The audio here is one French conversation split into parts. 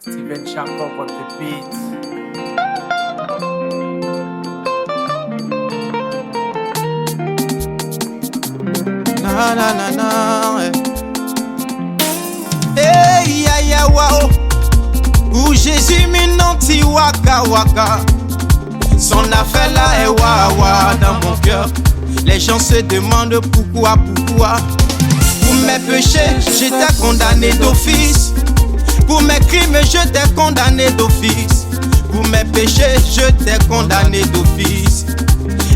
Steven Champo on the beat. Na na na na. Hey ya ya wao. Où Jésus minanti waka waka. Son affaire là est wawa dans mon cœur. Les gens se demandent pourquoi. Pour mes péchés, j'étais condamné d'office. Pour mes crimes, je t'ai condamné d'office. Pour mes péchés, je t'ai condamné d'office.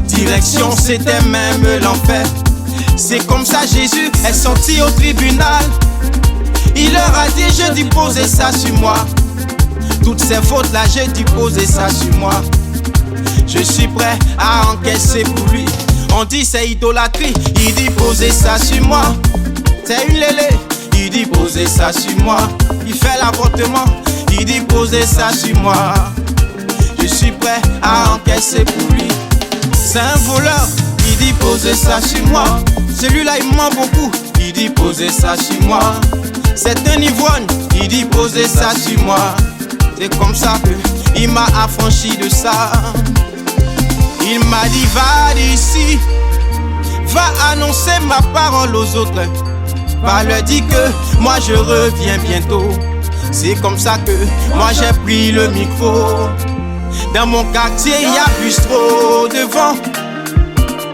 Direction, c'était même l'enfer. C'est comme ça Jésus est sorti au tribunal. Il leur a dit, je dis posez ça sur moi. Toutes ces fautes là, je dis posez ça sur moi. Je suis prêt à encaisser pour lui. On dit c'est idolâtrie, il dit posez ça sur moi. C'est une lélé, il dit posez ça sur moi. Il fait l'avortement, il dit posez ça sur moi. Je suis prêt à encaisser pour lui. C'est un voleur, il dit posez ça sur moi. Celui-là il ment beaucoup, il dit posez ça sur moi. C'est un ivrogne, il dit posez ça sur moi. C'est comme ça que il m'a affranchi de ça. Il m'a dit va d'ici, va annoncer ma parole aux autres. Va leur dire que moi je reviens bientôt. C'est comme ça que moi j'ai pris le micro. Dans mon quartier il y a bistrot devant.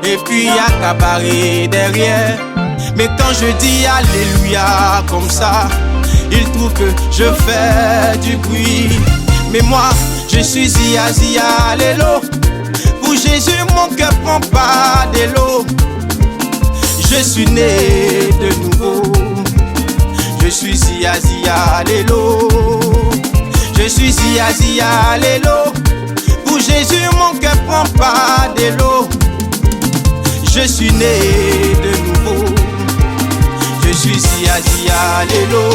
Et puis il y a cabaret derrière. Mais quand je dis alléluia comme ça, ils trouvent que je fais du bruit. Mais moi je suis zia zia allélo. Pour Jésus mon cœur prend pas d'élo. Je suis né de nouveau. Je suis zia zia allélo. Je suis zia zia allélo. Pour Jésus mon cœur prend pas d'élo. Je suis né de nouveau. Je suis zia zia allélo.